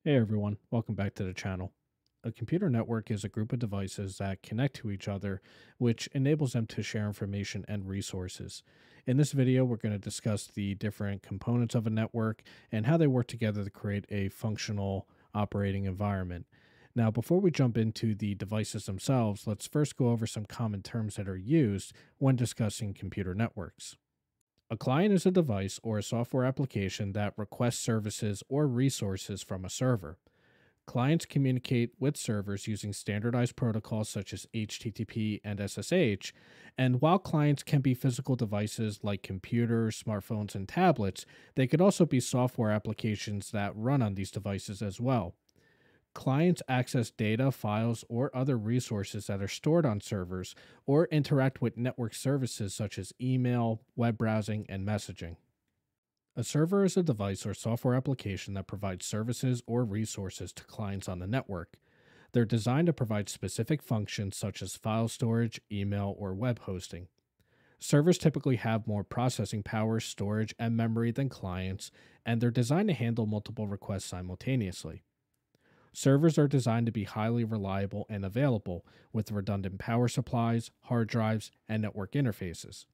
Hey everyone, welcome back to the channel. A computer network is a group of devices that connect to each other, which enables them to share information and resources. In this video, we're going to discuss the different components of a network and how they work together to create a functional operating environment. Now, before we jump into the devices themselves, let's first go over some common terms that are used when discussing computer networks. A client is a device or a software application that requests services or resources from a server. Clients communicate with servers using standardized protocols such as HTTP and SSH, and while clients can be physical devices like computers, smartphones, and tablets, they could also be software applications that run on these devices as well. Clients access data, files, or other resources that are stored on servers or interact with network services such as email, web browsing, and messaging. A server is a device or software application that provides services or resources to clients on the network. They're designed to provide specific functions such as file storage, email, or web hosting. Servers typically have more processing power, storage, and memory than clients, and they're designed to handle multiple requests simultaneously. Servers are designed to be highly reliable and available, with redundant power supplies, hard drives, and network interfaces.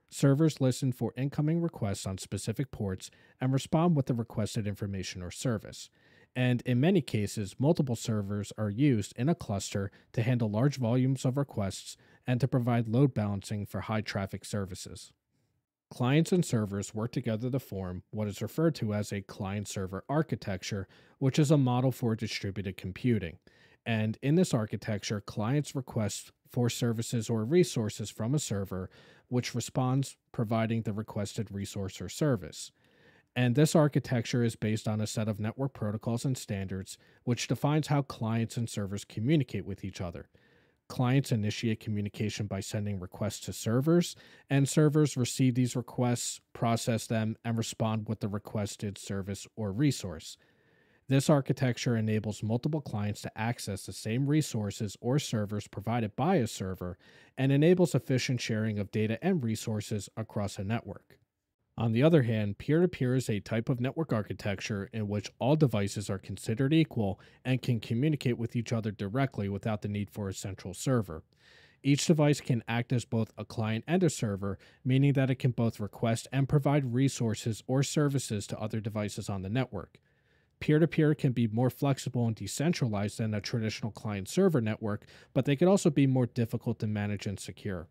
Servers listen for incoming requests on specific ports and respond with the requested information or service. And in many cases, multiple servers are used in a cluster to handle large volumes of requests and to provide load balancing for high traffic services. Clients and servers work together to form what is referred to as a client server architecture, which is a model for distributed computing. And in this architecture, clients request for services or resources from a server, which responds providing the requested resource or service. And this architecture is based on a set of network protocols and standards, which defines how clients and servers communicate with each other. Clients initiate communication by sending requests to servers, and servers receive these requests, process them, and respond with the requested service or resource. This architecture enables multiple clients to access the same resources or servers provided by a server and enables efficient sharing of data and resources across a network. On the other hand, peer to peer is a type of network architecture in which all devices are considered equal and can communicate with each other directly without the need for a central server. Each device can act as both a client and a server, meaning that it can both request and provide resources or services to other devices on the network. Peer to peer can be more flexible and decentralized than a traditional client server network, but they can also be more difficult to manage and secure.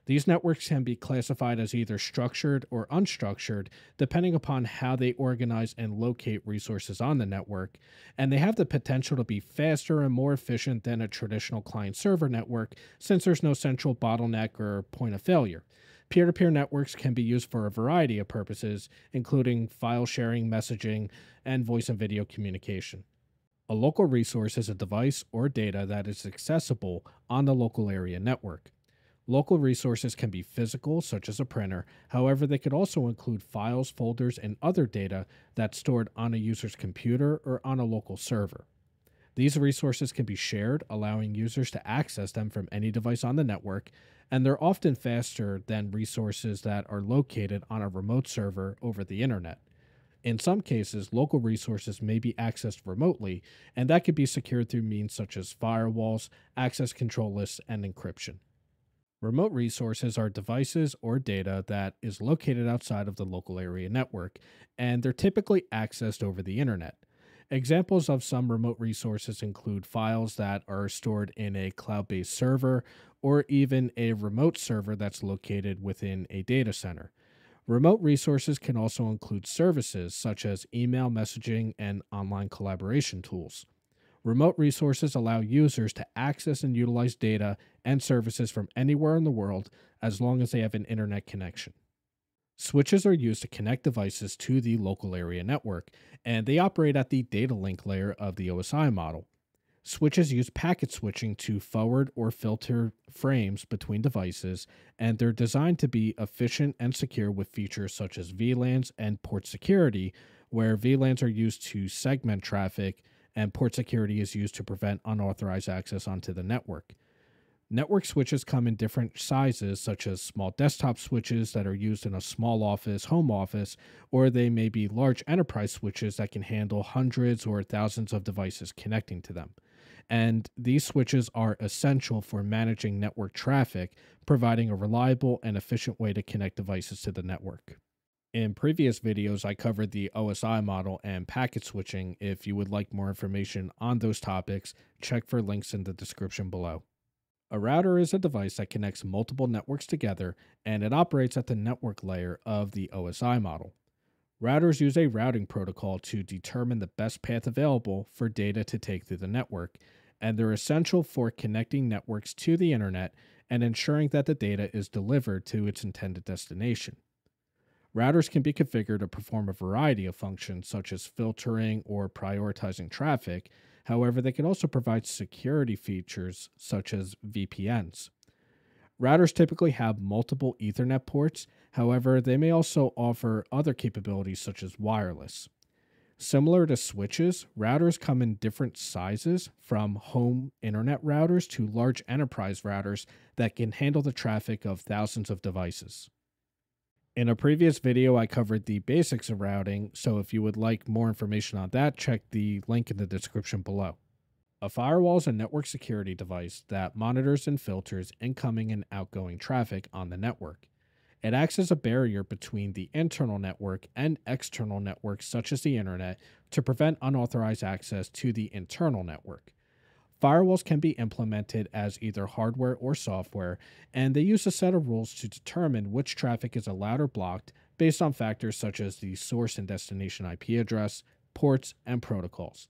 These networks can be classified as either structured or unstructured, depending upon how they organize and locate resources on the network, and they have the potential to be faster and more efficient than a traditional client server network since there's no central bottleneck or point of failure. Peer to peer networks can be used for a variety of purposes, including file sharing, messaging, and voice and video communication. A local resource is a device or data that is accessible on the local area network. Local resources can be physical, such as a printer. However, they could also include files, folders, and other data that's stored on a user's computer or on a local server. These resources can be shared, allowing users to access them from any device on the network, and they're often faster than resources that are located on a remote server over the internet. In some cases, local resources may be accessed remotely, and that could be secured through means such as firewalls, access control lists, and encryption. Remote resources are devices or data that is located outside of the local area network, and they're typically accessed over the internet. Examples of some remote resources include files that are stored in a cloud based server or even a remote server that's located within a data center. Remote resources can also include services such as email messaging and online collaboration tools. Remote resources allow users to access and utilize data and services from anywhere in the world as long as they have an internet connection. Switches are used to connect devices to the local area network, and they operate at the data link layer of the OSI model. Switches use packet switching to forward or filter frames between devices, and they're designed to be efficient and secure with features such as VLANs and port security, where VLANs are used to segment traffic and port security is used to prevent unauthorized access onto the network. Network switches come in different sizes, such as small desktop switches that are used in a small office, home office, or they may be large enterprise switches that can handle hundreds or thousands of devices connecting to them. And these switches are essential for managing network traffic, providing a reliable and efficient way to connect devices to the network. In previous videos, I covered the OSI model and packet switching. If you would like more information on those topics, check for links in the description below. A router is a device that connects multiple networks together, and it operates at the network layer of the OSI model. Routers use a routing protocol to determine the best path available for data to take through the network, and they're essential for connecting networks to the internet and ensuring that the data is delivered to its intended destination. Routers can be configured to perform a variety of functions such as filtering or prioritizing traffic. However, they can also provide security features such as VPNs. Routers typically have multiple Ethernet ports. However, they may also offer other capabilities such as wireless. Similar to switches, routers come in different sizes, from home internet routers to large enterprise routers that can handle the traffic of thousands of devices. In a previous video, I covered the basics of routing, so if you would like more information on that, check the link in the description below. A firewall is a network security device that monitors and filters incoming and outgoing traffic on the network. It acts as a barrier between the internal network and external networks, such as the internet, to prevent unauthorized access to the internal network. Firewalls can be implemented as either hardware or software, and they use a set of rules to determine which traffic is allowed or blocked based on factors such as the source and destination IP address, ports, and protocols.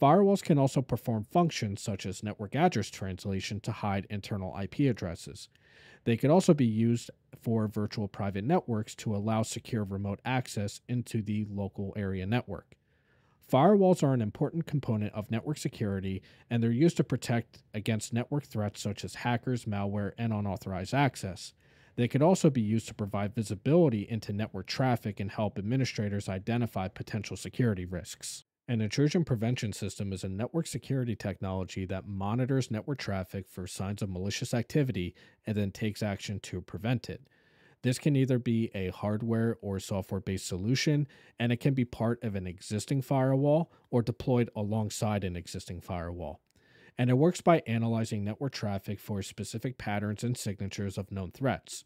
Firewalls can also perform functions such as network address translation to hide internal IP addresses. They could also be used for virtual private networks to allow secure remote access into the local area network. Firewalls are an important component of network security, and they're used to protect against network threats such as hackers, malware, and unauthorized access. They could also be used to provide visibility into network traffic and help administrators identify potential security risks. An intrusion prevention system is a network security technology that monitors network traffic for signs of malicious activity and then takes action to prevent it. This can either be a hardware or software based solution, and it can be part of an existing firewall or deployed alongside an existing firewall. And it works by analyzing network traffic for specific patterns and signatures of known threats.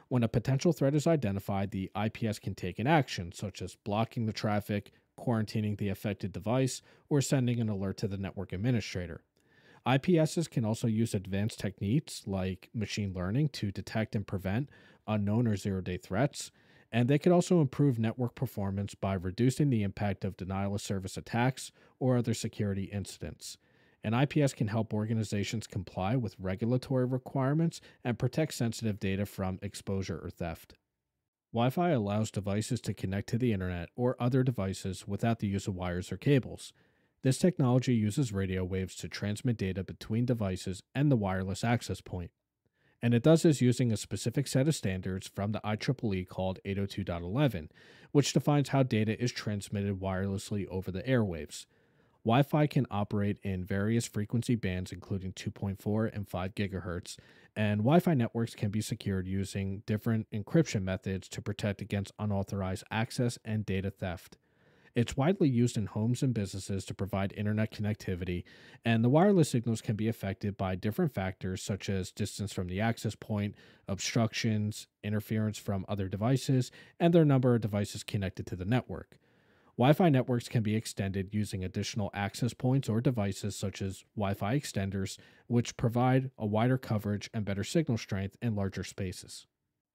When a potential threat is identified, the IPS can take an action, such as blocking the traffic, quarantining the affected device, or sending an alert to the network administrator. IPSs can also use advanced techniques like machine learning to detect and prevent unknown or zero-day threats, and they could also improve network performance by reducing the impact of denial of service attacks or other security incidents. An IPS can help organizations comply with regulatory requirements and protect sensitive data from exposure or theft. Wi-Fi allows devices to connect to the internet or other devices without the use of wires or cables. This technology uses radio waves to transmit data between devices and the wireless access point. And it does this using a specific set of standards from the IEEE called 802.11, which defines how data is transmitted wirelessly over the airwaves. Wi-Fi can operate in various frequency bands, including 2.4 and 5 gigahertz, and Wi-Fi networks can be secured using different encryption methods to protect against unauthorized access and data theft. It's widely used in homes and businesses to provide internet connectivity, and the wireless signals can be affected by different factors such as distance from the access point, obstructions, interference from other devices, and their number of devices connected to the network. Wi-Fi networks can be extended using additional access points or devices such as Wi-Fi extenders, which provide a wider coverage and better signal strength in larger spaces.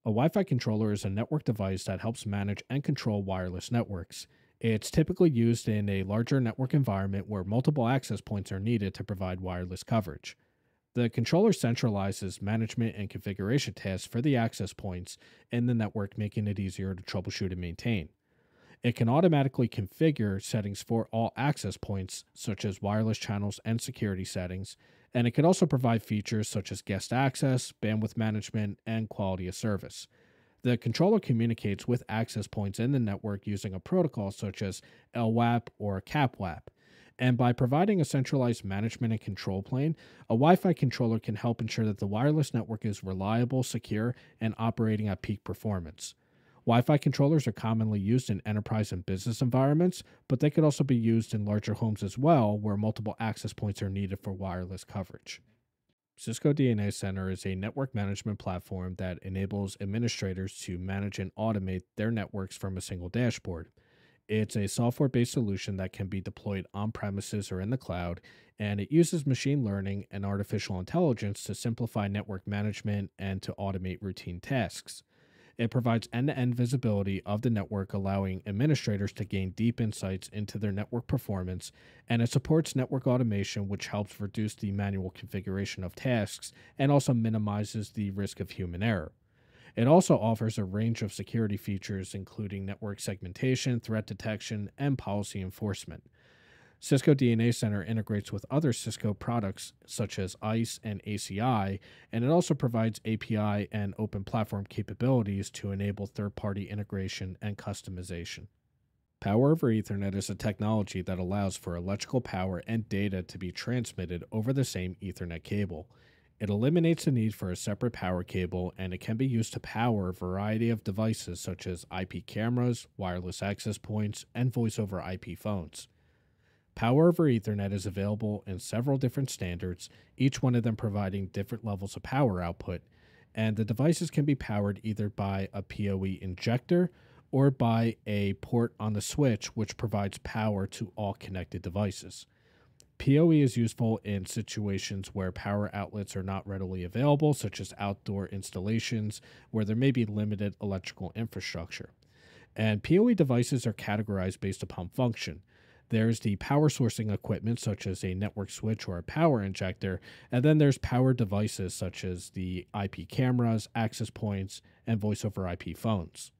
A Wi-Fi controller is a network device that helps manage and control wireless networks. It's typically used in a larger network environment where multiple access points are needed to provide wireless coverage. The controller centralizes management and configuration tasks for the access points in the network, making it easier to troubleshoot and maintain. It can automatically configure settings for all access points, such as wireless channels and security settings, and it can also provide features such as guest access, bandwidth management, and quality of service. The controller communicates with access points in the network using a protocol such as LWAP or CAPWAP, And by providing a centralized management and control plane, a Wi Fi controller can help ensure that the wireless network is reliable, secure, and operating at peak performance. Wi Fi controllers are commonly used in enterprise and business environments, but they could also be used in larger homes as well, where multiple access points are needed for wireless coverage. Cisco DNA Center is a network management platform that enables administrators to manage and automate their networks from a single dashboard. It's a software based solution that can be deployed on premises or in the cloud, and it uses machine learning and artificial intelligence to simplify network management and to automate routine tasks. It provides end to end visibility of the network, allowing administrators to gain deep insights into their network performance, and it supports network automation, which helps reduce the manual configuration of tasks and also minimizes the risk of human error. It also offers a range of security features, including network segmentation, threat detection, and policy enforcement. Cisco DNA Center integrates with other Cisco products such as ICE and ACI, and it also provides API and open platform capabilities to enable third party integration and customization. Power over Ethernet is a technology that allows for electrical power and data to be transmitted over the same Ethernet cable. It eliminates the need for a separate power cable, and it can be used to power a variety of devices such as IP cameras, wireless access points, and voice over IP phones. Power over Ethernet is available in several different standards, each one of them providing different levels of power output, and the devices can be powered either by a PoE injector or by a port on the switch, which provides power to all connected devices. PoE is useful in situations where power outlets are not readily available, such as outdoor installations where there may be limited electrical infrastructure. And PoE devices are categorized based upon function. There's the power sourcing equipment, such as a network switch or a power injector, and then there's power devices, such as the IP cameras, access points, and voice over IP phones.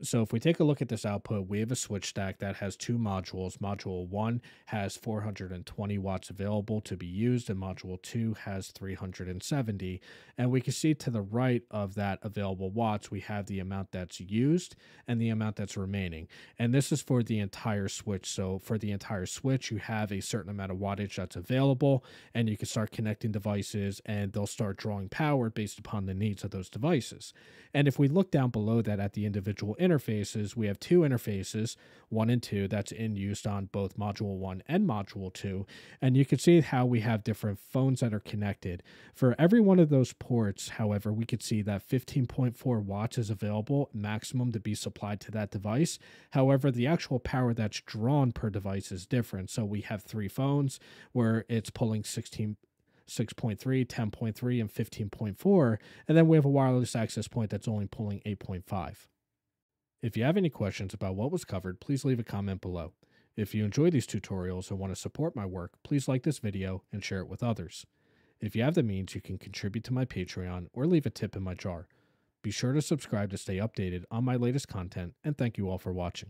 So if we take a look at this output, we have a switch stack that has two modules. Module 1 has 420 watts available to be used, and Module 2 has 370. And we can see to the right of that available watts, we have the amount that's used and the amount that's remaining. And this is for the entire switch. So for the entire switch, you have a certain amount of wattage that's available, and you can start connecting devices, and they'll start drawing power based upon the needs of those devices. And if we look down below that at the individual interfaces, we have two interfaces, 1 and 2, that's in use on both Module 1 and Module 2. And you can see how we have different phones that are connected. For every one of those ports, however, we could see that 15.4 watts is available maximum to be supplied to that device. However, the actual power that's drawn per device is different. So we have three phones where it's pulling 6.3, 10.3, and 15.4, and then we have a wireless access point that's only pulling 8.5. If you have any questions about what was covered, please leave a comment below. If you enjoy these tutorials and want to support my work, please like this video and share it with others. If you have the means, you can contribute to my Patreon or leave a tip in my jar. Be sure to subscribe to stay updated on my latest content, and thank you all for watching.